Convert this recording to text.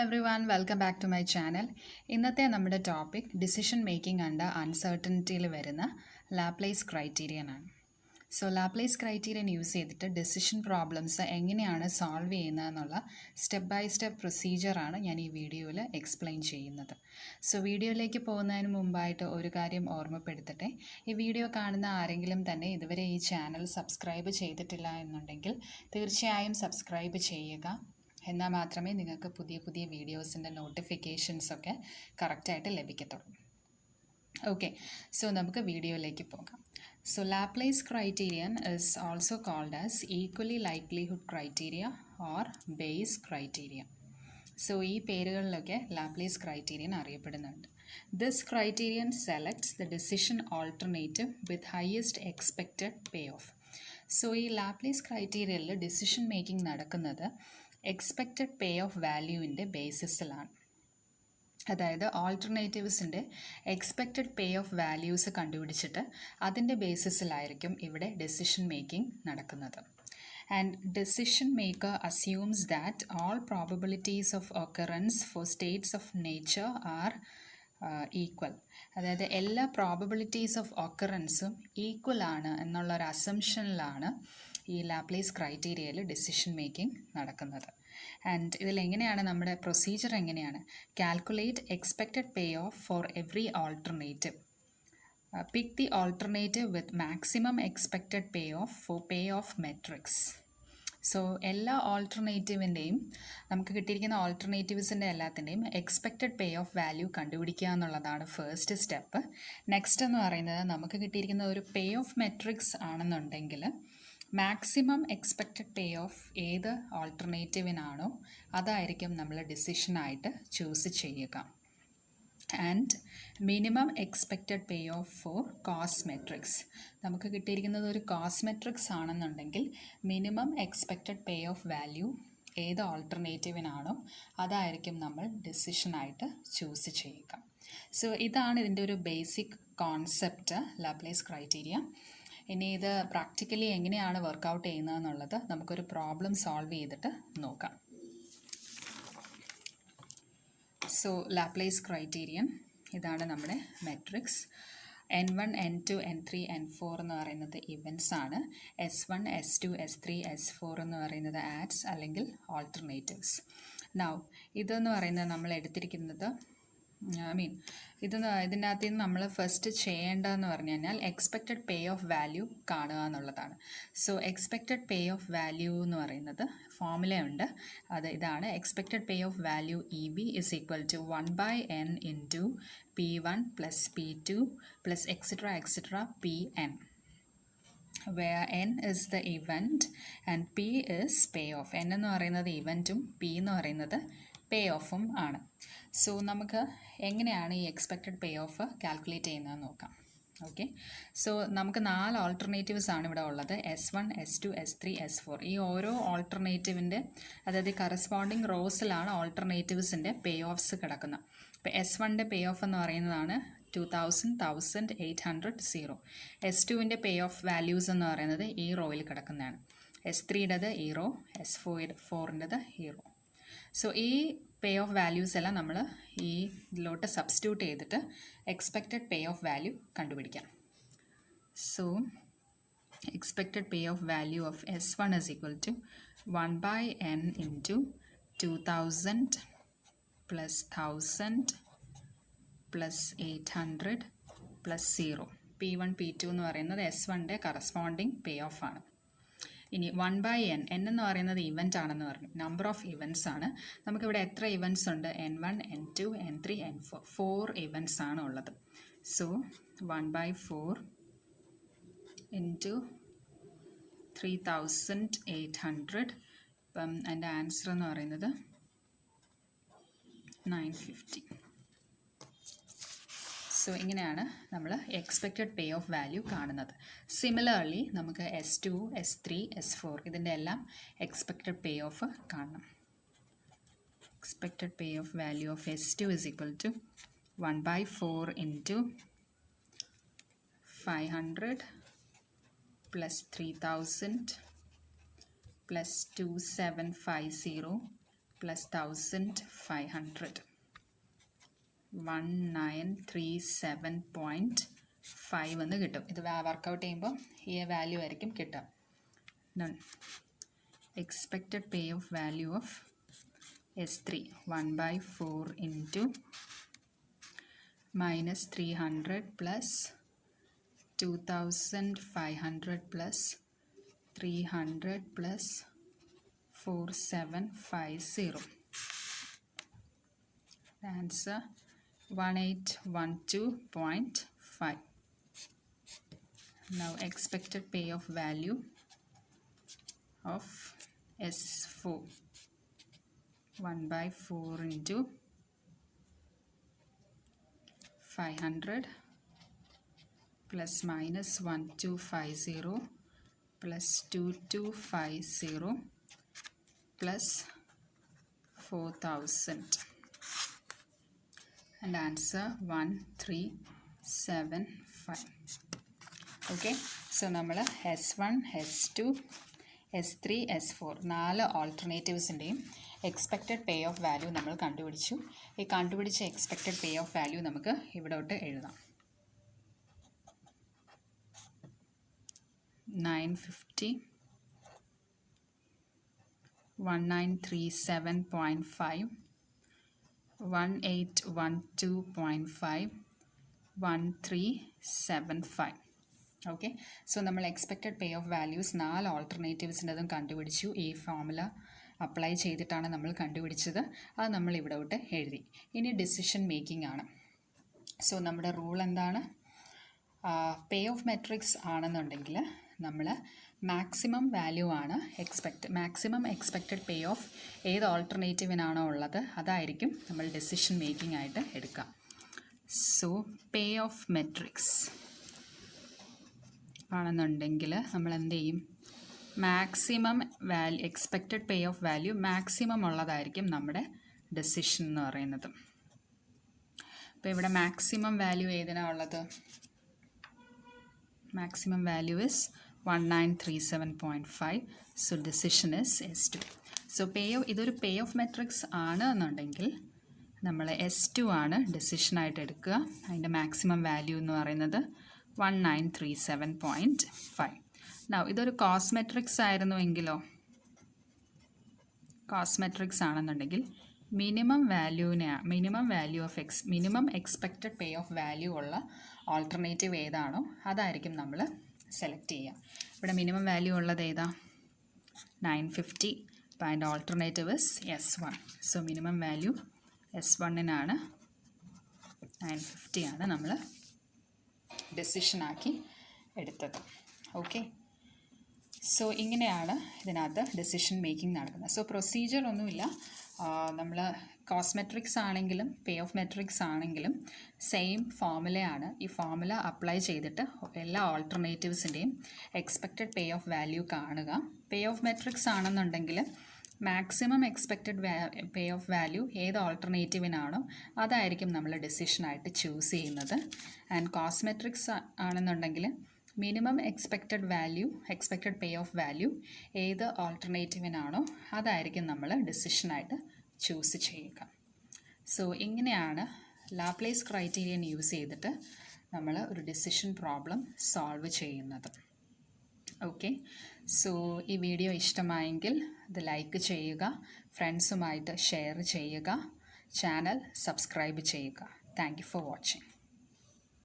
everyone, welcome back to my channel. ഇന്നത്തെ നമ്മുടെ topic decision making under അൺസർട്ടനിറ്റിയിൽ വരുന്ന Laplace criterion ആണ്. സോ ലാപ്ലേസ് ക്രൈറ്റീരിയൻ യൂസ് ചെയ്തിട്ട് decision problems എങ്ങനെയാണ് സോൾവ് ചെയ്യുന്നതെന്നുള്ള സ്റ്റെപ്പ് ബൈ സ്റ്റെപ്പ് പ്രൊസീജിയറാണ് ഞാൻ ഈ വീഡിയോയിൽ എക്സ്പ്ലെയിൻ ചെയ്യുന്നത്. സോ വീഡിയോയിലേക്ക് പോകുന്നതിന് മുമ്പായിട്ട് ഒരു കാര്യം ഓർമ്മപ്പെടുത്തട്ടെ. ഈ വീഡിയോ കാണുന്ന ആരെങ്കിലും തന്നെ ഇതുവരെ ഈ ചാനൽ സബ്സ്ക്രൈബ് ചെയ്തിട്ടില്ല എന്നുണ്ടെങ്കിൽ തീർച്ചയായും സബ്സ്ക്രൈബ് ചെയ്യുക. എന്നാൽ മാത്രമേ നിങ്ങൾക്ക് പുതിയ പുതിയ വീഡിയോസിൻ്റെ നോട്ടിഫിക്കേഷൻസൊക്കെ കറക്റ്റായിട്ട് ലഭിക്കത്തുള്ളൂ. ഓക്കെ, സോ നമുക്ക് വീഡിയോയിലേക്ക് പോകാം. So Laplace criterion is also called as equally likelihood criteria or Bayes criteria. So ഈ പേരുകളിലൊക്കെ ലാപ്ലേസ് ക്രൈറ്റീരിയൻ അറിയപ്പെടുന്നുണ്ട്. This criterion selects the decision alternative with highest expected pay off. So ഈ ലാപ്ലേസ് ക്രൈറ്റീരിയയിൽ decision making നടക്കുന്നത് expected pay off വാല്യൂവിൻ്റെ ബേസിസിലാണ്. അതായത് ഓൾട്ടർനേറ്റീവ്സിൻ്റെ എക്സ്പെക്റ്റഡ് പേ ഓഫ് വാല്യൂസ് കണ്ടുപിടിച്ചിട്ട് അതിൻ്റെ ബേസിസിലായിരിക്കും ഇവിടെ ഡെസിഷൻ മേക്കിംഗ് നടക്കുന്നത്. And decision maker assumes that all probabilities of occurrence for States of nature R equal. അതായത് എല്ലാ പ്രോബബിലിറ്റീസ് ഓഫ് ഒക്കറൻസും ഈക്വൽ ആണ് എന്നുള്ളൊരു അസംഷനിലാണ് ഈ ലാപ്ലേസ് ക്രൈറ്റീരിയയിൽ ഡിസിഷൻ മേക്കിംഗ് നടക്കുന്നത്. ആൻഡ് ഇതിലെങ്ങനെയാണ് നമ്മുടെ പ്രൊസീജിയർ എങ്ങനെയാണ്? Calculate expected pay off for every alternative. Pick the alternative with maximum expected pay off for pay off matrix. So എല്ലാ ഓൾട്ടർനേറ്റീവിൻ്റെയും നമുക്ക് കിട്ടിയിരിക്കുന്ന ഓൾട്ടർനേറ്റീവ്സിൻ്റെ എല്ലാത്തിൻ്റെയും എക്സ്പെക്റ്റഡ് പേ ഓഫ് വാല്യൂ കണ്ടുപിടിക്കുക എന്നുള്ളതാണ് ഫസ്റ്റ് സ്റ്റെപ്പ്. നെക്സ്റ്റ് എന്ന് പറയുന്നത് നമുക്ക് കിട്ടിയിരിക്കുന്ന ഒരു പേ ഓഫ് മെട്രിക്സ് ആണെന്നുണ്ടെങ്കിൽ മാക്സിമം എക്സ്പെക്റ്റഡ് പേ ഓഫ് ഏത് ഓൾട്ടർനേറ്റീവിനാണോ അതായിരിക്കും നമ്മൾ ഡിസിഷനായിട്ട് ചൂസ് ചെയ്യുക. And minimum expected pay off for cost matrix. നമുക്ക് കിട്ടിയിരിക്കുന്നത് ഒരു കോസ് മെട്രിക്സ് ആണെന്നുണ്ടെങ്കിൽ minimum expected pay off value ഏത് ഓൾട്ടർനേറ്റീവിനാണോ അതായിരിക്കും നമ്മൾ ഡിസിഷനായിട്ട് ചൂസ് ചെയ്യുക. സോ ഇതാണ് ഇതിൻ്റെ ഒരു ബേസിക് കോൺസെപ്റ്റ് ലാപ്ലേസ് ക്രൈറ്റീരിയ. ഇനി ഇത് പ്രാക്ടിക്കലി എങ്ങനെയാണ് വർക്കൗട്ട് ചെയ്യുന്നതെന്നുള്ളത് നമുക്കൊരു പ്രോബ്ലം സോൾവ് ചെയ്തിട്ട് നോക്കാം. സോ ലാപ്ലേസ് ക്രൈറ്റീരിയൻ ഇതാണ് നമ്മുടെ matrix. N1, N2, N3, N4 എന്ന് പറയുന്നത് ഇവൻറ്റ്സ് ആണ്. S1, S2, S3, S4 എന്ന് പറയുന്നത് ആഡ്സ് അല്ലെങ്കിൽ ഓൾട്ടർനേറ്റീവ്സ്. നൗ ഇതെന്ന് പറയുന്നത് നമ്മൾ എടുത്തിരിക്കുന്നത് ഇതിനകത്ത് നിന്ന് നമ്മൾ ഫസ്റ്റ് ചെയ്യേണ്ടതെന്ന് പറഞ്ഞു കഴിഞ്ഞാൽ എക്സ്പെക്റ്റഡ് പേ ഓഫ് വാല്യൂ കാണുക എന്നുള്ളതാണ്. So expected pay off value എന്ന് പറയുന്നത് ഫോർമുലയുണ്ട്. ഇതാണ് expected pay off value EB is equal to 1/n into P1 plus P2 plus et cetera Pn, where n is the event and P is pay off. n എന്ന് പറയുന്നത് ഇവൻറ്റും P എന്ന് പറയുന്നത് പേ ഓഫും ആണ്. So നമുക്ക് എങ്ങനെയാണ് ഈ എക്സ്പെക്റ്റഡ് പേ ഓഫ് കാൽക്കുലേറ്റ് ചെയ്യുന്നതെന്ന് നോക്കാം. ഓക്കെ, സോ നമുക്ക് 4 ഓൾട്ടർനേറ്റീവ്സ് ആണ് ഇവിടെ ഉള്ളത്. S1, S2, S3, S4. ഈ ഓരോ ഓൾട്ടർനേറ്റീവിൻ്റെ അതായത് കറസ്പോണ്ടിങ് റോസിലാണ് ഓൾട്ടർനേറ്റീവ്സിൻ്റെ പേ ഓഫ്സ് കിടക്കുന്നത്. ഇപ്പോൾ S1ൻ്റെ പേ ഓഫ് എന്ന് പറയുന്നതാണ് 2000, 1000, 800, 0. S2വിൻ്റെ പേ ഓഫ് വാല്യൂസ് എന്ന് പറയുന്നത് ഈ റോയിൽ കിടക്കുന്നതാണ്. S3യുടേത് ഈ റോ, S4ൻ്റെത് ഈ റോ. സോ ഈ പേ ഓഫ് വാല്യൂസ് എല്ലാം നമ്മൾ ഈ ഇതിലോട്ട് സബ്സ്റ്റിറ്റ്യൂട്ട് ചെയ്തിട്ട് എക്സ്പെക്റ്റഡ് പേ ഓഫ് വാല്യൂ കണ്ടുപിടിക്കാം. So expected pay off value of S1 is equal to 1/n into 2000 plus 1000 plus 800 plus 0. P1, P2 എന്ന് പറയുന്നത് S1ൻ്റെ കറസ്പോണ്ടിങ് പേ ഓഫ് ആണ്. ഇനി 1/n എന്ന് പറയുന്നത് ഇവൻ്റ് ആണെന്ന് പറഞ്ഞു. നമ്പർ ഓഫ് ഇവൻറ്റ്സ് ആണ്. നമുക്കിവിടെ എത്ര ഇവൻറ്റ്സ് ഉണ്ട്? N1, N2, N3, N4. 4 events ആണ് ഉള്ളത്. So 1/4 into 3800. ഇപ്പം എൻ്റെ ആൻസർ എന്ന് പറയുന്നത് 950. സോ ഇങ്ങനെയാണ് നമ്മൾ എക്സ്പെക്റ്റഡ് പേ ഓഫ് വാല്യൂ കാണുന്നത്. സിമിലർലി നമുക്ക് S2, S3, S4 ഇതിൻ്റെ എല്ലാം എക്സ്പെക്റ്റഡ് പേ ഓഫ് കാണണം. Expected pay off value of S2 is equal to 1/4 into 500 plus 3000 plus 2750 plus 1500 1937.5 എന്ന് കിട്ടും. ഇത് വർക്കൗട്ട് ചെയ്യുമ്പോൾ ഈ വാല്യൂ ആയിരിക്കും കിട്ടുക. Expected pay off value of S3 1/4 into minus 300 plus 2500 plus 300 plus 4750. The answer 1812.5. Now expected pay of value of S4 1/4 into 500 plus minus 1250 plus 2250 plus 4000 and answer 1375. Okay, so നമ്മൾ S1 S2 S3 S4 4 ഓൾട്ടർനേറ്റീവ്സിൻ്റെയും expected pay off value നമ്മൾ കണ്ടുപിടിച്ചു. ഈ കണ്ടുപിടിച്ച expected pay off value നമുക്ക് ഇവിടോട്ട് എഴുതാം. 950 1937.5 1812.5 1375. Okay, so നമ്മൾ expected pay off values 4 ഓൾട്ടർനേറ്റീവ്സിൻ്റെതും കണ്ടുപിടിച്ചു. ഈ ഫോർമുല അപ്ലൈ ചെയ്തിട്ടാണ് നമ്മൾ കണ്ടുപിടിച്ചത്. അത് നമ്മൾ ഇവിടോട്ട് എഴുതി. ഇനി ഡിസിഷൻ മേക്കിംഗ് ആണ്. സോ നമ്മുടെ റൂൾ എന്താണ്? പേ ഓഫ് മെട്രിക്സ് ആണെന്നുണ്ടെങ്കിൽ നമ്മൾ മാക്സിമം വാല്യൂ ആണ് മാക്സിമം എക്സ്പെക്റ്റഡ് പേ ഓഫ് ഏത് ഓൾട്ടർനേറ്റീവിനാണോ ഉള്ളത് അതായിരിക്കും നമ്മൾ ഡിസിഷൻ മേക്കിംഗ് ആയിട്ട് എടുക്കുക. സോ പേ ഓഫ് മെട്രിക്സ് ആണെന്നുണ്ടെങ്കിൽ നമ്മൾ എന്ത് ചെയ്യും? Maximum expected pay off value maximum ഉള്ളതായിരിക്കും നമ്മുടെ ഡെസിഷൻ എന്ന് പറയുന്നത്. അപ്പോൾ ഇവിടെ മാക്സിമം വാല്യൂ ഏതിനാണ് ഉള്ളത്? Maximum value is 1937.5. So decision is S2. So ഇതൊരു പേ ഓഫ് മെട്രിക്സ് ആണ് എന്നുണ്ടെങ്കിൽ നമ്മൾ S2 ആണ് ഡെസിഷനായിട്ട് എടുക്കുക. അതിൻ്റെ മാക്സിമം വാല്യൂ എന്ന് പറയുന്നത് 1937.5. ഇതൊരു കോസ്മെട്രിക്സ് ആയിരുന്നുവെങ്കിലോ, കോസ്മെട്രിക്സ് ആണെന്നുണ്ടെങ്കിൽ minimum expected pay off value ഉള്ള ഓൾട്ടർനേറ്റീവ് ഏതാണോ അതായിരിക്കും നമ്മൾ സെലക്ട് ചെയ്യുക. ഇവിടെ മിനിമം വാല്യൂ ഉള്ളത് ഏതാ? 950. അപ്പോൾ അതിൻ്റെ alternative is S1. So minimum value S1-നാണ് 950 ആണ് നമ്മൾ ഡെസിഷനാക്കി എടുത്തത്. ഓക്കെ, സോ ഇങ്ങനെയാണ് ഇതിനകത്ത് ഡെസിഷൻ മേക്കിംഗ് നടക്കുന്നത്. സോ പ്രൊസീജിയർ ഒന്നുമില്ല. നമ്മൾ കോസ്മെട്രിക്സ് ആണെങ്കിലും പേ ഓഫ് മെട്രിക്സ് ആണെങ്കിലും സെയിം ഫോർമുലയാണ്. ഈ ഫോർമുല അപ്ലൈ ചെയ്തിട്ട് എല്ലാ ഓൾട്ടർനേറ്റീവ്സിൻ്റെയും എക്സ്പെക്റ്റഡ് പേ ഓഫ് വാല്യൂ കാണുക. പേ ഓഫ് മെട്രിക്സ് ആണെന്നുണ്ടെങ്കിൽ maximum expected pay off value ഏത് ഓൾട്ടർനേറ്റീവിനാണോ അതായിരിക്കും നമ്മൾ ഡെസിഷനായിട്ട് ചൂസ് ചെയ്യുന്നത്. ആൻഡ് കോസ്മെട്രിക്സ് ആണെന്നുണ്ടെങ്കിൽ minimum expected pay off value ഏത് ഓൾട്ടർനേറ്റീവിനാണോ അതായിരിക്കും നമ്മൾ ഡെസിഷനായിട്ട് ചൂസ് ചെയ്യുക. സോ ഇങ്ങനെയാണ് ലാപ്ലേസ് ക്രൈറ്റീരിയൻ യൂസ് ചെയ്തിട്ട് നമ്മൾ ഒരു ഡിസിഷൻ പ്രോബ്ലം സോൾവ് ചെയ്യുന്നത്. ഓക്കെ, സോ ഈ വീഡിയോ ഇഷ്ടമായെങ്കിൽ ഇത് ലൈക്ക് ചെയ്യുക, ഫ്രണ്ട്സുമായിട്ട് ഷെയർ ചെയ്യുക, ചാനൽ സബ്സ്ക്രൈബ് ചെയ്യുക. Thank you for watching.